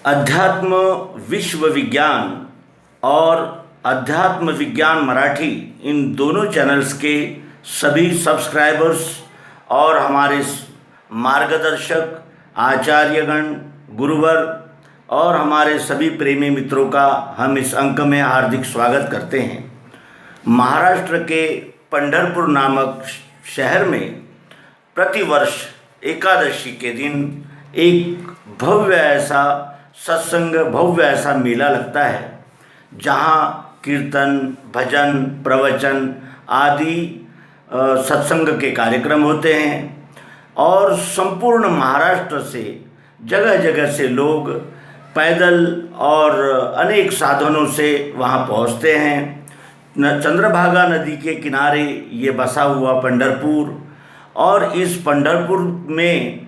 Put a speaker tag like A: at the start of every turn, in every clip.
A: अध्यात्म विश्व विज्ञान और अध्यात्म विज्ञान मराठी इन दोनों चैनल्स के सभी सब्सक्राइबर्स और हमारे मार्गदर्शक आचार्यगण, गुरुवर और हमारे सभी प्रेमी मित्रों का हम इस अंक में हार्दिक स्वागत करते हैं। महाराष्ट्र के पंढरपुर नामक शहर में प्रतिवर्ष एकादशी के दिन एक भव्य ऐसा सत्संग, भव्य ऐसा मेला लगता है जहाँ कीर्तन, भजन, प्रवचन आदि सत्संग के कार्यक्रम होते हैं और संपूर्ण महाराष्ट्र से जगह जगह से लोग पैदल और अनेक साधनों से वहाँ पहुँचते हैं। चंद्रभागा नदी के किनारे ये बसा हुआ पंढरपुर, और इस पंढरपुर में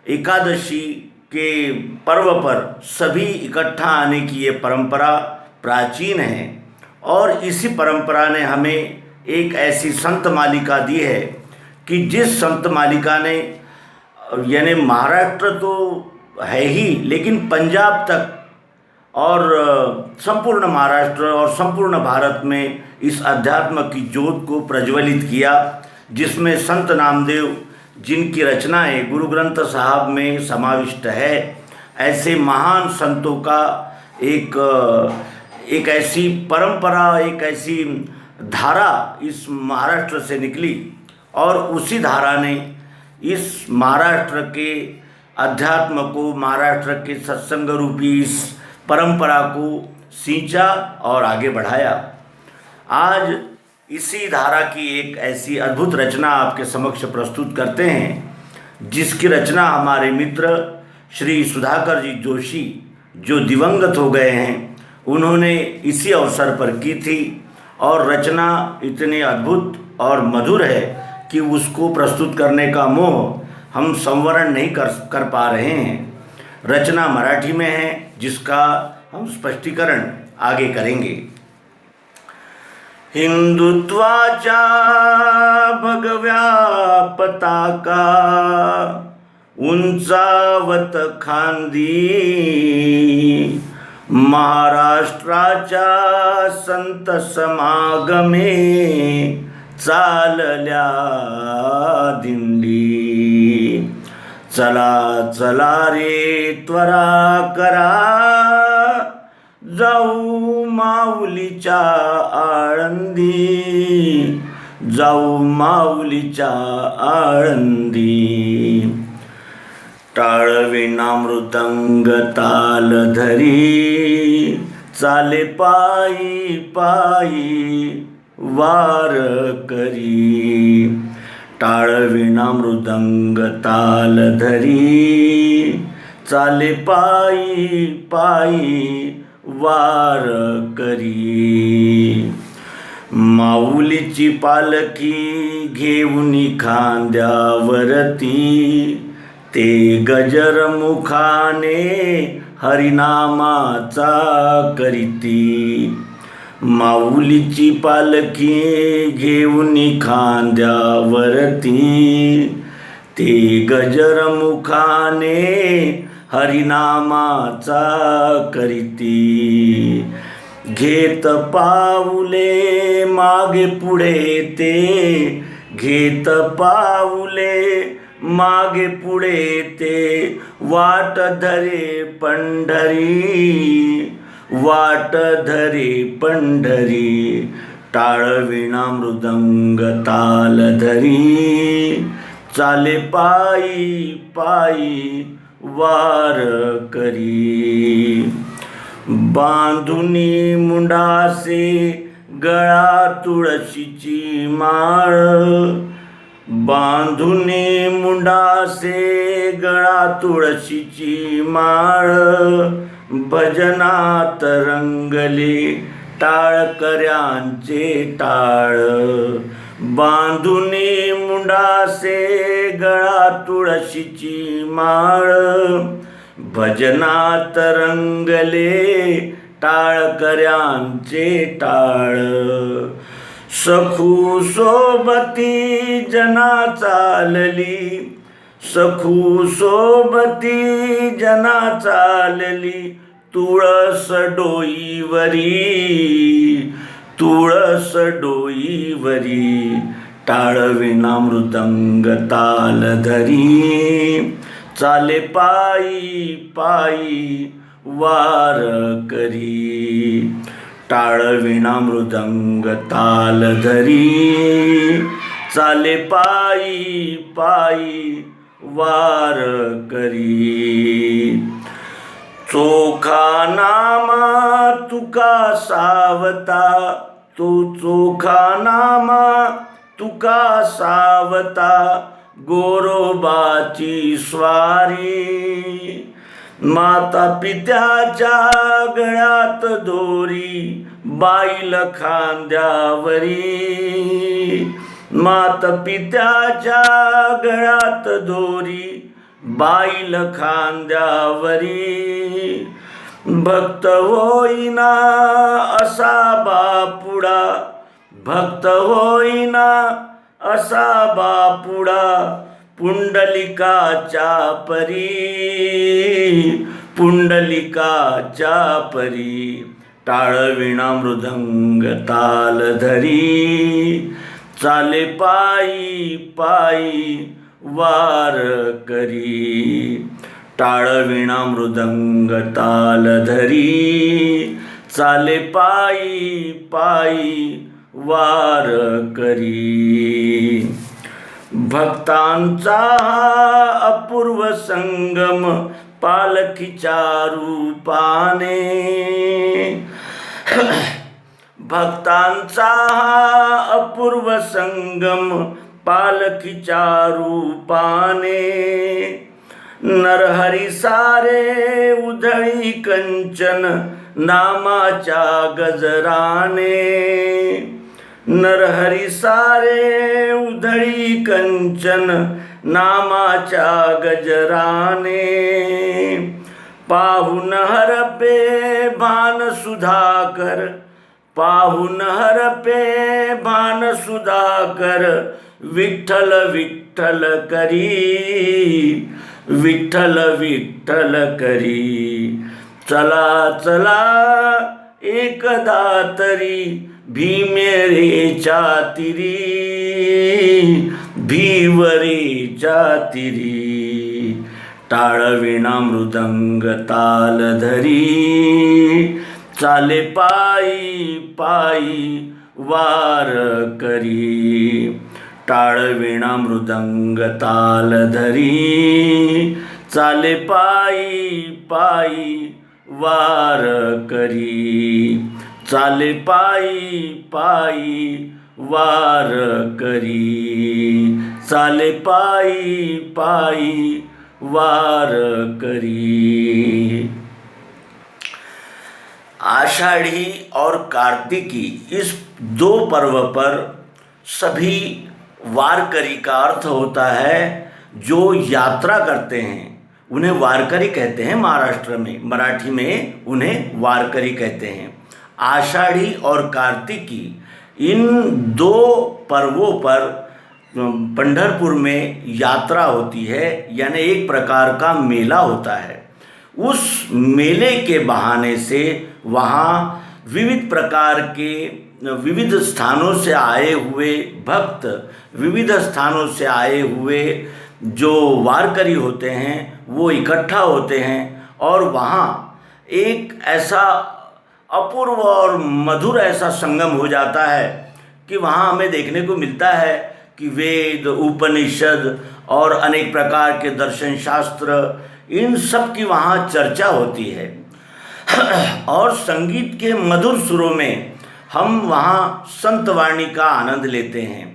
A: एकादशी के पर्व पर सभी इकट्ठा आने की ये परंपरा प्राचीन है। और इसी परंपरा ने हमें एक ऐसी संत मालिका दी है कि जिस संत मालिका ने, यानी महाराष्ट्र तो है ही, लेकिन पंजाब तक और संपूर्ण महाराष्ट्र और संपूर्ण भारत में इस अध्यात्म की ज्योत को प्रज्वलित किया, जिसमें संत नामदेव जिनकी रचनाएं गुरु ग्रंथ साहब में समाविष्ट है, ऐसे महान संतों का एक ऐसी परंपरा, एक ऐसी धारा इस महाराष्ट्र से निकली और उसी धारा ने इस महाराष्ट्र के अध्यात्म को, महाराष्ट्र के सत्संग रूपी इस परंपरा को सींचा और आगे बढ़ाया। आज इसी धारा की एक ऐसी अद्भुत रचना आपके समक्ष प्रस्तुत करते हैं, जिसकी रचना हमारे मित्र श्री सुधाकर जी जोशी, जो दिवंगत हो गए हैं, उन्होंने इसी अवसर पर की थी। और रचना इतनी अद्भुत और मधुर है कि उसको प्रस्तुत करने का मोह हम संवरण नहीं कर पा रहे हैं। रचना मराठी में है, जिसका हम स्पष्टीकरण आगे करेंगे। हिंदुत्वाच्या भगव्या पताका उंचावत खांदी, महाराष्ट्राच्या संत समागमे चालल्या दिंडी। चला चला रे त्वरा करा, जाऊ माऊलीच्या आळंदी, जाऊ माऊलीच्या आळंदी। टाळविना मृदंग ताल धरी, चाले पायी पायी वार करी। टाळविना मृदंग ताल धरी, चाले पायी पायी वार करी। माऊलीची पालखी घेऊनी खांद्यावरती, ते गजर मुखाने हरिनामाचा करीती। माऊलीची पालखी घेऊनी खांद्यावरती, ते गजर मुखाने हरिनामाचा करीती। घेत पाऊले मागे पुढे ते, घेत पाऊले मागे पुढे ते, वाट धरे पंढरी, वाट धरे पंढरी। टाळविना मृदंग ताल धरी, चाले पायी पायी वार करी। बांधुनी मुंडासे गळा तुळशीची माळ, बांधुनी मुंडासे गळा तुळशीची माळ। भजनात रंगले टाळकऱ्यांचे टाळ, बांधुनी मुंडासे गळा तुळशीची माळ। भजनात रंगले टाळकऱ्यांचे टाळ। सखू सोबती जना चालली, सखू सोबती जना चालली तुळस डोईवरी, तुळस डोईवरी, टाळविना मृदंग ताल धरी, चाले पायी पायी वार करी, टाळविना मृदंग ताल धरी, चाले पायी पायी वार करी. चोखा नामा तुका सावता, तो चोखा नामा तुका सावता, गोरोबाची स्वारी, माता पित्याच्या गळ्यात दोरी, बाईल खांद्यावरी, माता पित्याच्या गळ्यात दोरी, बाईल खांद्यावरी, भक्त होईना असा बापुडा, भक्त होईना असा बापुडा, पुंडलिकाच्या परी, पुंडलिकाच्या परी, टाळविना मृदंग ताल धरी, चाले पायी पायी वार करी, टाळविना मृदंग ताल धरी, चाले पायी पायी वार करी. भक्तांचा अपूर्व संगम पालखीच्या रूपाने, भक्तांचा अपूर्व संगम पालखीच्या रूपाने, नरहरी सारे उधळी कंचन नामाच्या गजराने, नरहरी सारे उधळी कंचन नामाच्या गजराने, पाहून हरपे भान सुधाकर, पाहून हरपे भान सुधाकर, विठ्ठल विठ्ठल करी, विठ्ठल विठ्ठल करी. चला चला एकदा तरी भीमेरेच्या तिरी, भीवरेच्या तिरी, टाळविना मृदंग ताल धरी, चाले पायी पायी वार करी, टाळविना मृदंग ताल धरी, चाले पायी पायी वार करी, चाले पायी पायी वार करी, चाले पायी पायी वार करी. आषाढ़ी और कार्तिकी इस दो पर्व पर सभी वारकरी का अर्थ होता है जो यात्रा करते हैं, उन्हें वारकरी कहते हैं. महाराष्ट्र में मराठी में उन्हें वारकरी कहते हैं. आषाढ़ी और कार्तिकी इन दो पर्वों पर पंढरपुर में यात्रा होती है, यानी एक प्रकार का मेला होता है. उस मेले के बहाने से वहाँ विविध प्रकार के विविध स्थानों से आए हुए भक्त, विविध स्थानों से आए हुए जो वारकरी होते हैं वो इकट्ठा होते हैं और वहाँ एक ऐसा अपूर्व और मधुर ऐसा संगम हो जाता है कि वहाँ हमें देखने को मिलता है कि वेद, उपनिषद और अनेक प्रकार के दर्शन शास्त्र, इन सब की वहाँ चर्चा होती है और संगीत के मधुर सुरों में हम वहाँ संतवाणी का आनंद लेते हैं.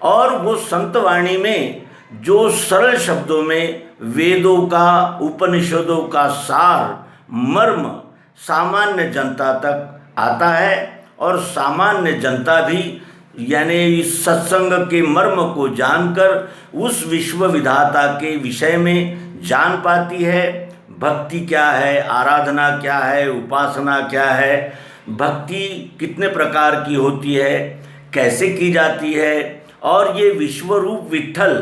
A: और वो संतवाणी में जो सरल शब्दों में वेदों का, उपनिषदों का सार, मर्म सामान्य जनता तक आता है और सामान्य जनता भी यानी इस सत्संग के मर्म को जानकर उस विश्व विधाता के विषय में जान पाती है. भक्ति क्या है, आराधना क्या है, उपासना क्या है, भक्ति कितने प्रकार की होती है, कैसे की जाती है, और ये विश्वरूप विठ्ठल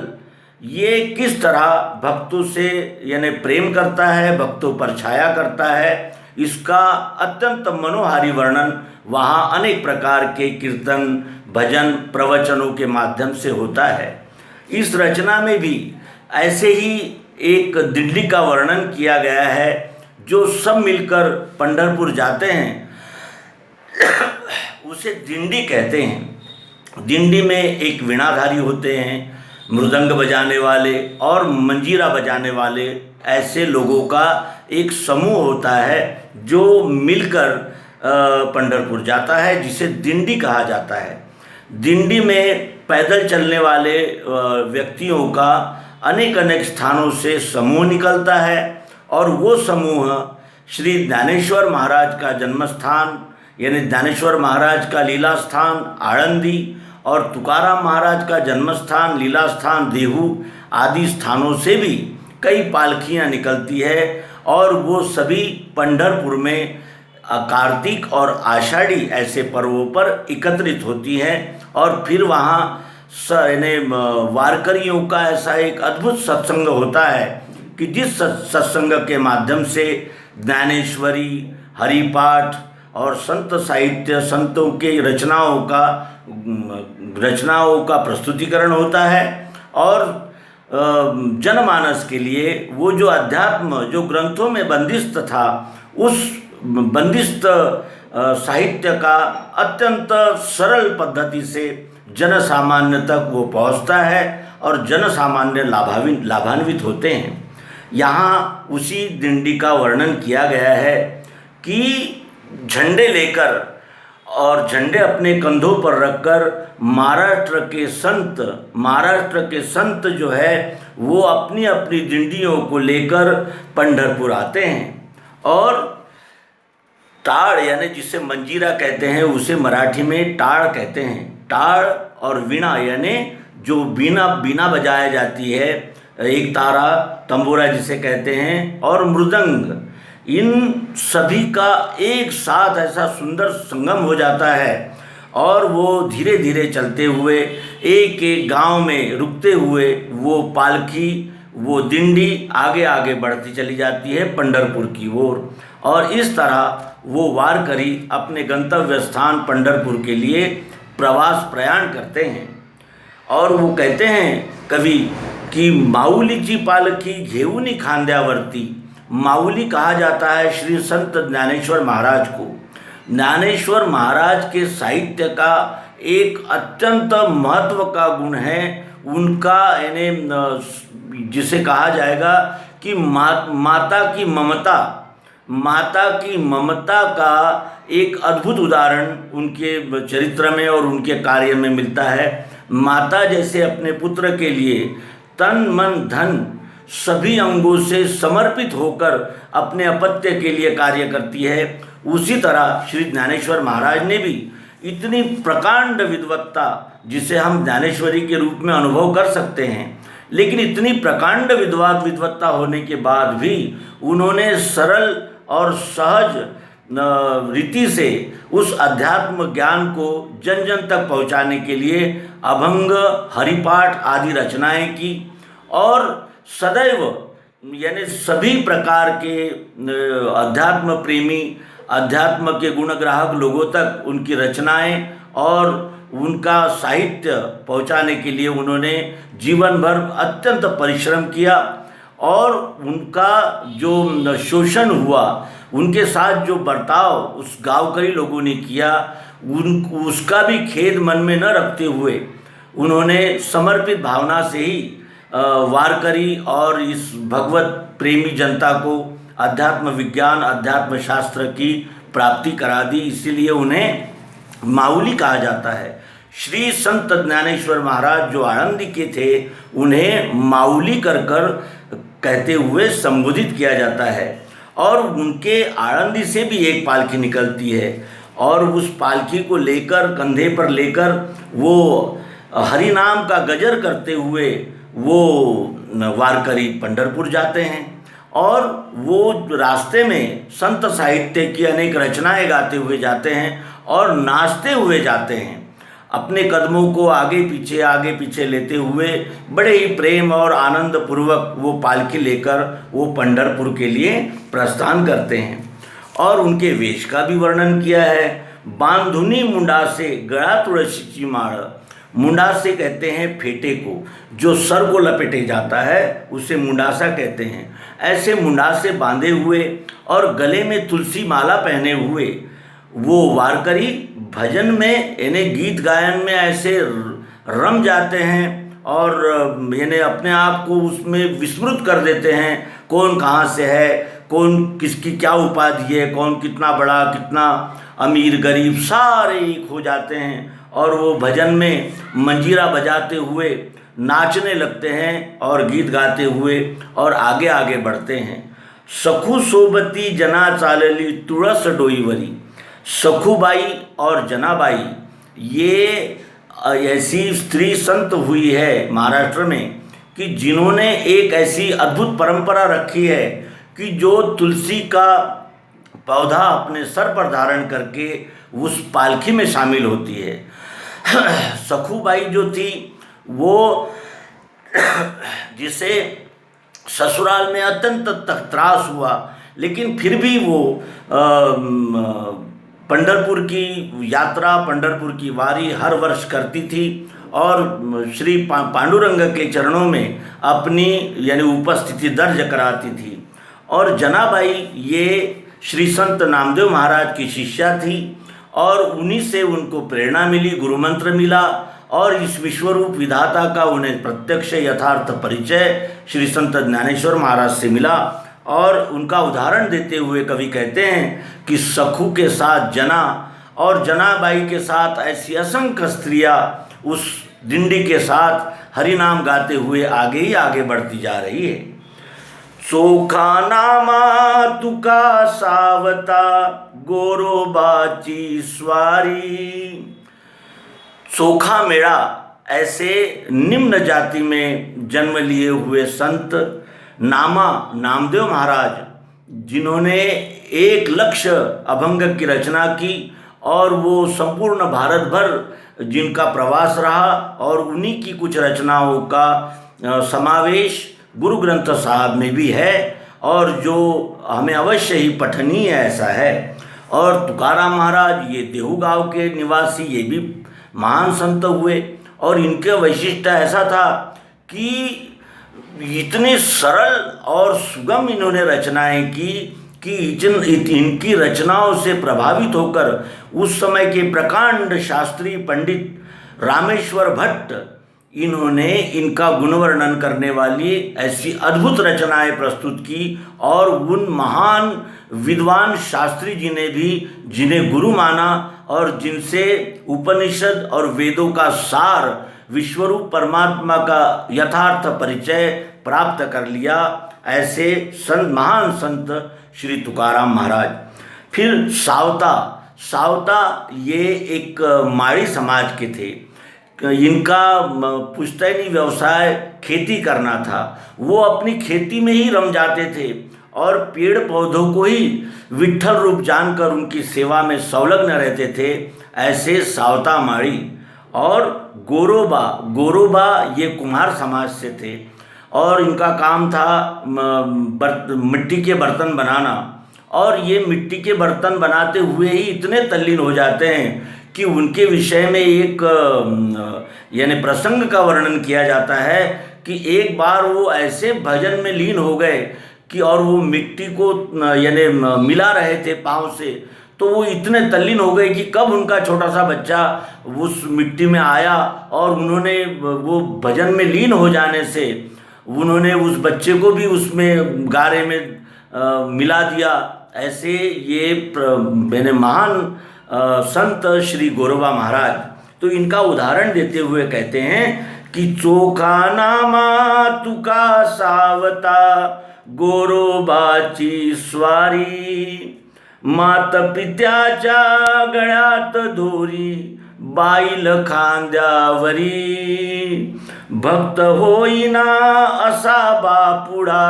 A: ये किस तरह भक्तों से यानी प्रेम करता है, भक्तों पर छाया करता है, इसका अत्यंत मनोहारी वर्णन वहाँ अनेक प्रकार के कीर्तन, भजन, प्रवचनों के माध्यम से होता है। इस रचना में भी ऐसे ही एक दिंडी का वर्णन किया गया है, जो सब मिलकर पंढरपुर जाते हैं उसे दिंडी कहते हैं। दिंडी में एक वीणाधारी होते हैं, मृदंग बजाने वाले और मंजीरा बजाने वाले, ऐसे लोगों का एक समूह होता है जो मिलकर पंढरपुर जाता है, जिसे दिंडी कहा जाता है। दिंडी में पैदल चलने वाले व्यक्तियों का अनेक अनेक स्थानों से समूह निकलता है, और वो समूह श्री ज्ञानेश्वर महाराज का जन्मस्थान यानी ज्ञानेश्वर महाराज का लीला स्थान आळंदी और तुकाराम महाराज का जन्मस्थान लीला स्थान देहू आदि स्थानों से भी कई पालखियाँ निकलती है, और वो सभी पंढरपुर में कार्तिक और आषाढ़ी ऐसे पर्वों पर एकत्रित होती हैं। और फिर वहाँ वारकरियों का ऐसा एक अद्भुत सत्संग होता है कि जिस सत्संग के माध्यम से ज्ञानेश्वरी, हरिपाठ और संत साहित्य, संतों के रचनाओं का प्रस्तुतिकरण होता है, और जनमानस के लिए वो जो अध्यात्म जो ग्रंथों में बंदिस्त था, उस बंदिस्त साहित्य का अत्यंत सरल पद्धति से जन सामान्य तक वो पहुंचता है, और जन सामान्य लाभान्वित होते हैं। यहाँ उसी दिंडी का वर्णन किया गया है कि झंडे लेकर और झंडे अपने कंधों पर रखकर महाराष्ट्र के संत जो है वो अपनी अपनी दिंडियों को लेकर पंढरपुर आते हैं। और ताड़ यानी जिसे मंजीरा कहते हैं, उसे मराठी में टाड़ कहते हैं। टाड़ और वीणा यानी जो बीना बजाया जाती है, एक तारा, तंबूरा जिसे कहते हैं, और मृदंग, इन सभी का एक साथ ऐसा सुंदर संगम हो जाता है, और वो धीरे धीरे चलते हुए एक एक गांव में रुकते हुए वो पालकी, वो दिंडी आगे आगे बढ़ती चली जाती है पंढरपुर की ओर। और इस तरह वो वारकरी अपने गंतव्य स्थान पंढरपुर के लिए प्रयाण करते हैं। और वो कहते हैं कवि कि माऊलीची पालखी घेऊनी खांद्यावरती। माऊली कहा जाता है श्री संत ज्ञानेश्वर महाराज को। ज्ञानेश्वर महाराज के साहित्य का एक अत्यंत महत्व का गुण है उनका, यानी जिसे कहा जाएगा कि माता की ममता का एक अद्भुत उदाहरण उनके चरित्र में और उनके कार्य में मिलता है। माता जैसे अपने पुत्र के लिए तन मन धन सभी अंगों से समर्पित होकर अपने अपत्य के लिए कार्य करती है, उसी तरह श्री ज्ञानेश्वर महाराज ने भी इतनी प्रकांड विद्वत्ता, जिसे हम ज्ञानेश्वरी के रूप में अनुभव कर सकते हैं, लेकिन इतनी प्रकांड विद्वत्ता होने के बाद भी उन्होंने सरल और सहज रीति से उस अध्यात्म ज्ञान को जन जन तक पहुंचाने के लिए अभंग, हरिपाठ आदि रचनाएं की, और सदैव यानी सभी प्रकार के अध्यात्म प्रेमी, अध्यात्म के गुणग्राहक लोगों तक उनकी रचनाएं और उनका साहित्य पहुंचाने के लिए उन्होंने जीवन भर अत्यंत परिश्रम किया। और उनका जो शोषण हुआ, उनके साथ जो बर्ताव उस गाँवकरी लोगों ने किया, उसका भी खेद मन में न रखते हुए उन्होंने समर्पित भावना से ही वारकरी और इस भगवत प्रेमी जनता को अध्यात्म विज्ञान, अध्यात्म शास्त्र की प्राप्ति करा दी। इसीलिए उन्हें माऊली कहा जाता है। श्री संत ज्ञानेश्वर महाराज जो आळंदी के थे, उन्हें माऊली कर कहते हुए संबोधित किया जाता है। और उनके आळंदी से भी एक पालकी निकलती है, और उस पालकी को लेकर, कंधे पर लेकर, वो हरि नाम का गजर करते हुए वो वारकरी पंढरपुर जाते हैं। और वो रास्ते में संत साहित्य की अनेक रचनाएं गाते हुए जाते हैं और नाचते हुए जाते हैं। अपने कदमों को आगे पीछे लेते हुए बड़े ही प्रेम और आनंद पूर्वक वो पालकी लेकर वो पंढरपुर के लिए प्रस्थान करते हैं। और उनके वेश का भी वर्णन किया है। बांधुनी मुंडा से गड़ा तुलसी माड़, मुंडासे कहते हैं फेटे को, जो सर को लपेटे जाता है उसे मुंडासा कहते हैं। ऐसे मुंडासे बांधे हुए और गले में तुलसी माला पहने हुए वो वारकरी भजन में यानी गीत गायन में ऐसे रम जाते हैं और यानी अपने आप को उसमें विस्मृत कर देते हैं। कौन कहाँ से है, कौन किसकी क्या उपाधि है, कौन कितना बड़ा कितना अमीर गरीब, सारे एक हो जाते हैं और वो भजन में मंजीरा बजाते हुए नाचने लगते हैं और गीत गाते हुए और आगे आगे बढ़ते हैं। सखू सोबती जना चालली तुळस डोईवरी, सखूबाई और जनाबाई ये ऐसी स्त्री संत हुई है महाराष्ट्र में कि जिन्होंने एक ऐसी अद्भुत परंपरा रखी है कि जो तुलसी का पौधा अपने सर पर धारण करके उस पालकी में शामिल होती है। सखूबाई जो थी वो जिसे ससुराल में अत्यंत त्रास हुआ, लेकिन फिर भी वो पंढरपुर की यात्रा, पंढरपुर की वारी हर वर्ष करती थी और श्री पांडुरंग के चरणों में अपनी यानी उपस्थिति दर्ज कराती थी। और जनाबाई ये श्री संत नामदेव महाराज की शिष्या थी और उन्हीं से उनको प्रेरणा मिली, गुरु मंत्र मिला और इस विश्वरूप विधाता का उन्हें प्रत्यक्ष यथार्थ परिचय श्री संत ज्ञानेश्वर महाराज से मिला। और उनका उदाहरण देते हुए कवि कहते हैं कि सखू के साथ जना और जनाबाई के साथ ऐसी असंख्य स्त्रियाँ उस डिंडी के साथ हरि नाम गाते हुए आगे ही आगे बढ़ती जा रही है। चोखा नामा तुका सावता गोरोबाची स्वारी, चोखा मेरा ऐसे निम्न जाति में जन्म लिए हुए संत नामा नामदेव महाराज, जिन्होंने 1,00,000 अभंग की रचना की और वो संपूर्ण भारत भर जिनका प्रवास रहा और उन्हीं की कुछ रचनाओं का समावेश गुरु ग्रंथ साहब में भी है और जो हमें अवश्य ही पठनीय ऐसा है। और तुकाराम महाराज ये देहू गांव के निवासी, ये भी महान संत हुए और इनके वैशिष्ट्य ऐसा था कि इतने सरल और सुगम इन्होंने रचनाएं की कि इनकी रचनाओं से प्रभावित होकर उस समय के प्रकांड शास्त्री पंडित रामेश्वर भट्ट, इन्होंने इनका गुणवर्णन करने वाली ऐसी अद्भुत रचनाएं प्रस्तुत की और उन महान विद्वान शास्त्री जी ने भी जिन्हें गुरु माना और जिनसे उपनिषद और वेदों का सार, विश्वरूप परमात्मा का यथार्थ परिचय प्राप्त कर लिया, ऐसे संत महान संत श्री तुकाराम महाराज। फिर सावता ये एक माड़ी समाज के थे। इनका पुश्तैनी व्यवसाय खेती करना था। वो अपनी खेती में ही रम जाते थे और पेड़ पौधों को ही विट्ठल रूप जानकर उनकी सेवा में संलग्न रहते थे, ऐसे सावता माड़ी। और गोरोबा ये कुम्हार समाज से थे और इनका काम था मिट्टी के बर्तन बनाना। और ये मिट्टी के बर्तन बनाते हुए ही इतने तल्लीन हो जाते हैं कि उनके विषय में एक यानी प्रसंग का वर्णन किया जाता है कि एक बार वो ऐसे भजन में लीन हो गए कि और वो मिट्टी को यानी मिला रहे थे पाँव से, तो वो इतने तल्लीन हो गए कि कब उनका छोटा सा बच्चा उस मिट्टी में आया और उन्होंने वो भजन में लीन हो जाने से उन्होंने उस बच्चे को भी उसमें गारे में मिला दिया। ऐसे ये मैंने महान संत श्री गोरोबा महाराज, तो इनका उदाहरण देते हुए कहते हैं कि चोखा नामा तुका सावता गोरोबाची स्वारी, मात पित्याच्या गळ्यात दोरी बाईल खांद्यावरी, भक्त होईना असा बापुडा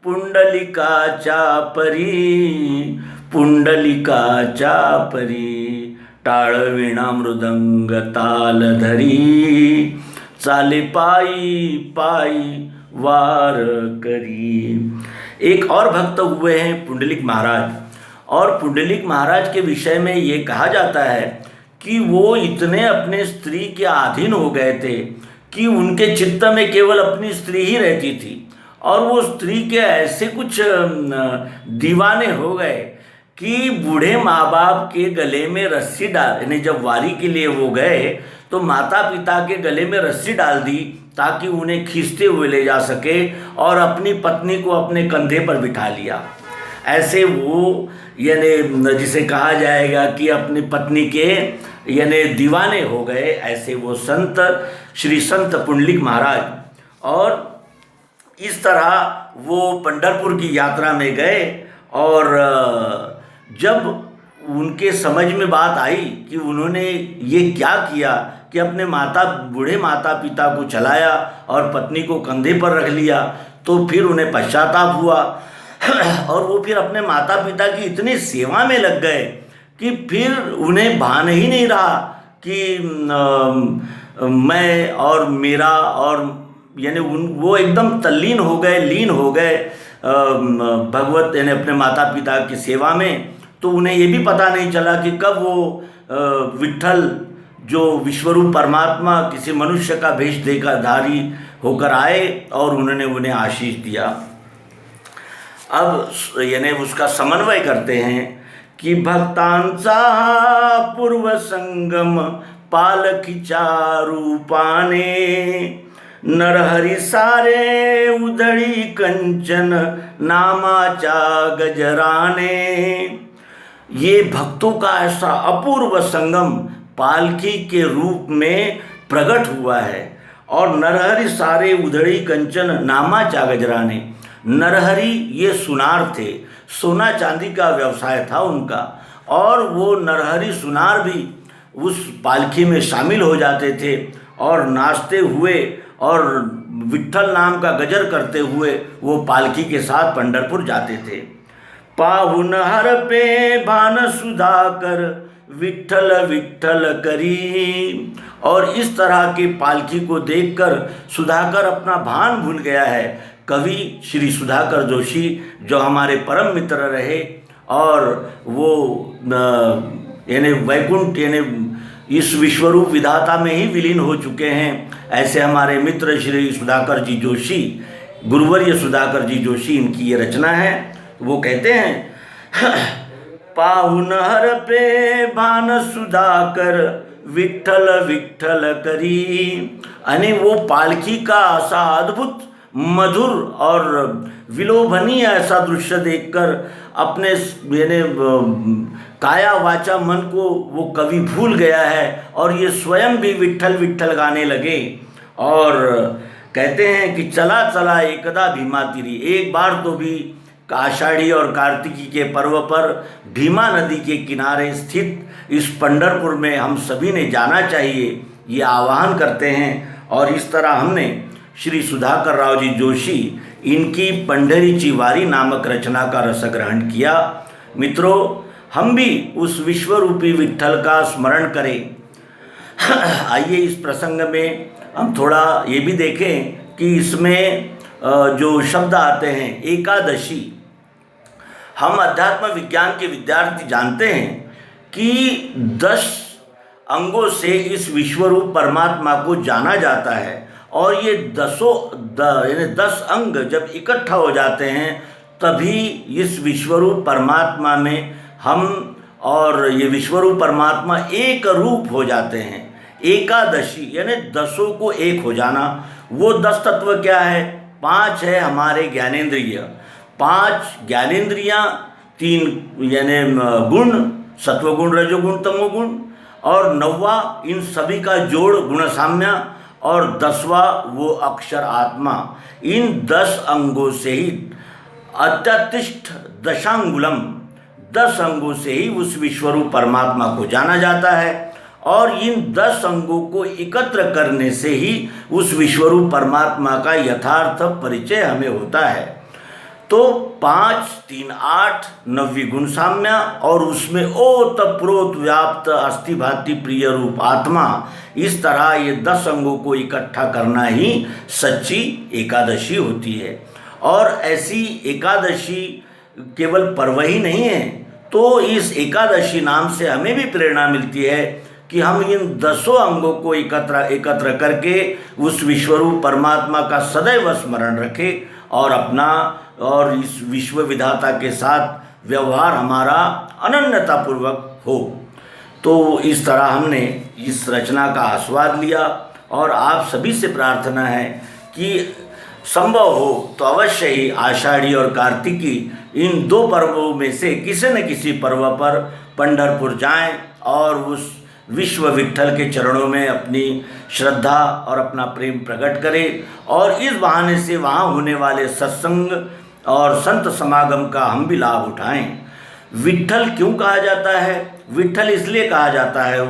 A: पुंडलिकाच्या परी, पुंडलिकाच्या परी। टाळ वीणा मृदंग ताल धरी, चाले पायी पायी वार करी। एक और भक्त हुए हैं पुंडलिक महाराज, और पुंडलिक महाराज के विषय में ये कहा जाता है कि वो इतने अपने स्त्री के अधीन हो गए थे कि उनके चित्त में केवल अपनी स्त्री ही रहती थी, और वो स्त्री के ऐसे कुछ दीवाने हो गए कि बूढ़े माँ बाप के गले में रस्सी डाल, यानी जब वारी के लिए वो गए तो माता पिता के गले में रस्सी डाल दी ताकि उन्हें खींचते हुए ले जा सके, और अपनी पत्नी को अपने कंधे पर बिठा लिया। ऐसे वो यानी जिसे कहा जाएगा कि अपनी पत्नी के यानी दीवाने हो गए, ऐसे वो संत श्री संत पुंडलिक महाराज। और इस तरह वो पंढरपुर की यात्रा में गए, और जब उनके समझ में बात आई कि उन्होंने ये क्या किया कि अपने बूढ़े माता पिता को चलाया और पत्नी को कंधे पर रख लिया, तो फिर उन्हें पश्चाताप हुआ और वो फिर अपने माता पिता की इतनी सेवा में लग गए कि फिर उन्हें भान ही नहीं रहा कि मैं और मेरा, और यानी वो एकदम तल्लीन हो गए, लीन हो गए भगवत यानी अपने माता पिता की सेवा में। तो उन्हें ये भी पता नहीं चला कि कब वो विट्ठल जो विश्वरूप परमात्मा किसी मनुष्य का भेष देकर धारी होकर आए और उन्होंने उन्हें आशीष दिया। अब यानी उसका समन्वय करते हैं कि भक्तांचा पूर्व संगम पालखीच्या रूपाने, नरहरी सारे उधळी कंचन नामाच्या गजराने। ये भक्तों का ऐसा अपूर्व संगम पालकी के रूप में प्रकट हुआ है। और नरहरि सारे उधड़ी कंचन नामाच्या गजराने, नरहरि ये सुनार थे, सोना चांदी का व्यवसाय था उनका, और वो नरहरि सुनार भी उस पालकी में शामिल हो जाते थे और नाचते हुए और विट्ठल नाम का गजर करते हुए वो पालकी के साथ पंढरपुर जाते थे। पाहुन हर पे भान सुधाकर विट्ठल विट्ठल करी। और इस तरह की पालकी को देखकर सुधाकर अपना भान भूल गया है। कवि श्री सुधाकर जोशी जो हमारे परम मित्र रहे और वो यानी वैकुंठ यानी इस विश्वरूप विधाता में ही विलीन हो चुके हैं, ऐसे हमारे मित्र श्री सुधाकर जी जोशी, गुरुवर्य सुधाकर जी जोशी, इनकी ये रचना है। वो कहते हैं पाहुन हर पे भान सुधाकर विट्ठल विट्ठल करी। यानी वो पालकी का ऐसा अद्भुत मधुर और विलोभनीय ऐसा दृश्य देखकर अपने यानी काया वाचा मन को वो कवि भूल गया है और ये स्वयं भी विट्ठल विट्ठल गाने लगे। और कहते हैं कि चला चला एकदा भीमा तीरी, एक बार तो भी आषाढ़ी और कार्तिकी के पर्व पर भीमा नदी के किनारे स्थित इस पंढरपुर में हम सभी ने जाना चाहिए, ये आह्वान करते हैं। और इस तरह हमने श्री सुधाकर राव जी जोशी इनकी पंढरीची वारी नामक रचना का रस ग्रहण किया। मित्रों, हम भी उस विश्वरूपी विट्ठल का स्मरण करें। आइए इस प्रसंग में हम थोड़ा ये भी देखें कि इसमें जो शब्द आते हैं एकादशी, हम अध्यात्म विज्ञान के विद्यार्थी जानते हैं कि 10 अंगों से इस विश्वरूप परमात्मा को जाना जाता है। और ये 10 अंग जब इकट्ठा हो जाते हैं तभी इस विश्वरूप परमात्मा में हम और ये विश्वरूप परमात्मा एक रूप हो जाते हैं। एकादशी यानी 10 को एक हो जाना। वो 10 तत्व क्या है? 5 है हमारे ज्ञानेंद्रिय, 5 ज्ञानेंद्रियाँ, 3 यानी गुण, सत्वगुण रजोगुण तमोगुण, और 9वां इन सभी का जोड़ गुण साम्य, और 10वां वो अक्षर आत्मा। इन 10 अंगों से ही अत्यतिष्ठ दशांगुलम, 10 अंगों से ही उस विश्वरूप परमात्मा को जाना जाता है। और इन 10 अंगों को एकत्र करने से ही उस विश्वरूप परमात्मा का यथार्थ परिचय हमें होता है। तो 5, 3, 8 नव्य गुण साम्या और उसमें ओतप्रोत व्याप्त अस्थि भाति प्रिय रूप आत्मा, इस तरह ये 10 अंगों को इकट्ठा करना ही सच्ची एकादशी होती है। और ऐसी एकादशी केवल पर्व ही नहीं है, तो इस एकादशी नाम से हमें भी प्रेरणा मिलती है कि हम इन 10 अंगों को एकत्र करके उस विश्वरूप परमात्मा का सदैव स्मरण रखें और इस विश्व विधाता के साथ व्यवहार हमारा अनन्यतापूर्वक हो। तो इस तरह हमने इस रचना का आस्वाद लिया और आप सभी से प्रार्थना है कि संभव हो तो अवश्य ही आषाढ़ी और कार्तिकी इन 2 पर्वों में से किसी न किसी पर्व पर पंढरपुर जाएं और उस विश्व विट्ठल के चरणों में अपनी श्रद्धा और अपना प्रेम प्रकट करें और इस बहाने से वहाँ होने वाले सत्संग और संत समागम का हम भी लाभ उठाएं। विट्ठल क्यों कहा जाता है? विट्ठल इसलिए कहा जाता है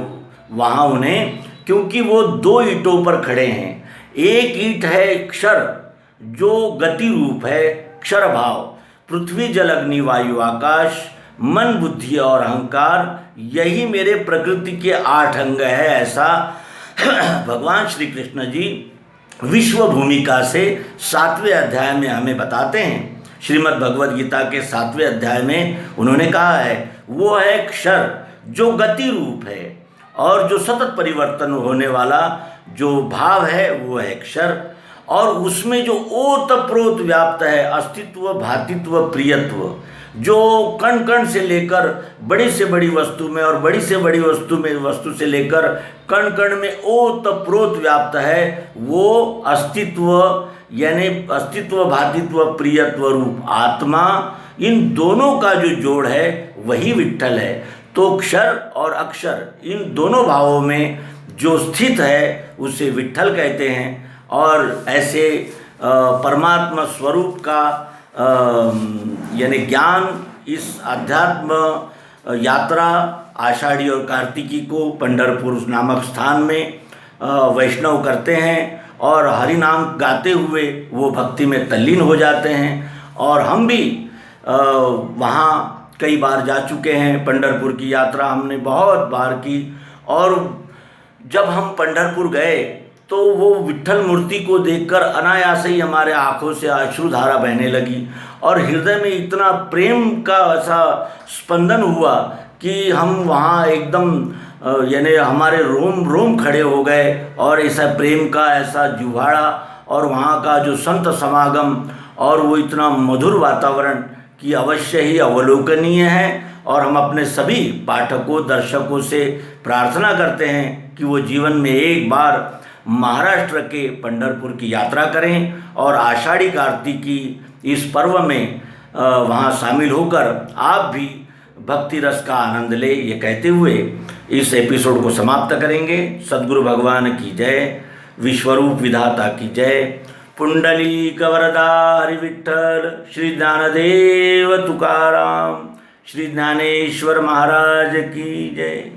A: वहाँ उन्हें क्योंकि वो 2 ईंटों पर खड़े हैं। एक ईंट है क्षर, जो गति रूप है, क्षर भाव, पृथ्वी जल अग्नि वायु आकाश, मन बुद्धि और अहंकार, यही मेरे प्रकृति के 8 अंग है, ऐसा भगवान श्री कृष्ण जी विश्व भूमिका से 7वें अध्याय में हमें बताते हैं। श्रीमद् भगवद गीता के 7वें अध्याय में उन्होंने कहा है वो है क्षर, जो गति रूप है, और जो सतत परिवर्तन होने वाला जो भाव है वो है क्षर, और उसमें जो ओतप्रोत व्याप्त है अस्तित्व भातित्व प्रियत्व, जो कण कण से लेकर बड़ी से बड़ी वस्तु में और बड़ी से बड़ी वस्तु से लेकर कण कण में ओतप्रोत व्याप्त है, वो अस्तित्व यानी अस्तित्व भातित्व प्रियत्व रूप आत्मा, इन दोनों का जो जोड़ है वही विट्ठल है। तो क्षर और अक्षर इन दोनों भावों में जो स्थित है उसे विट्ठल कहते हैं। और ऐसे परमात्मा स्वरूप का यानी ज्ञान इस अध्यात्म यात्रा आषाढ़ी और कार्तिकी को पंढरपुर नामक स्थान में वैष्णव करते हैं और हरि नाम गाते हुए वो भक्ति में तल्लीन हो जाते हैं। और हम भी वहाँ कई बार जा चुके हैं। पंढरपुर की यात्रा हमने बहुत बार की, और जब हम पंढरपुर गए तो वो विट्ठल मूर्ति को देखकर अनायास ही हमारे आँखों से अश्रुधारा बहने लगी और हृदय में इतना प्रेम का ऐसा स्पंदन हुआ कि हम वहाँ एकदम यानी हमारे रोम रोम खड़े हो गए। और ऐसा प्रेम का ऐसा जुहाड़ा और वहाँ का जो संत समागम और वो इतना मधुर वातावरण कि अवश्य ही अवलोकनीय है। और हम अपने सभी पाठकों दर्शकों से प्रार्थना करते हैं कि वो जीवन में एक बार महाराष्ट्र के पंढरपुर की यात्रा करें और आषाढ़ी कार्तिकी इस पर्व में वहाँ शामिल होकर आप भी भक्ति रस का आनंद ले, ये कहते हुए इस एपिसोड को समाप्त करेंगे। सद्गुरु भगवान की जय, विश्वरूप विधाता की जय, पुंडलीक वरदा हरि विठ्ठल, श्री ज्ञानदेव तुकाराम, श्री ज्ञानेश्वर महाराज की जय।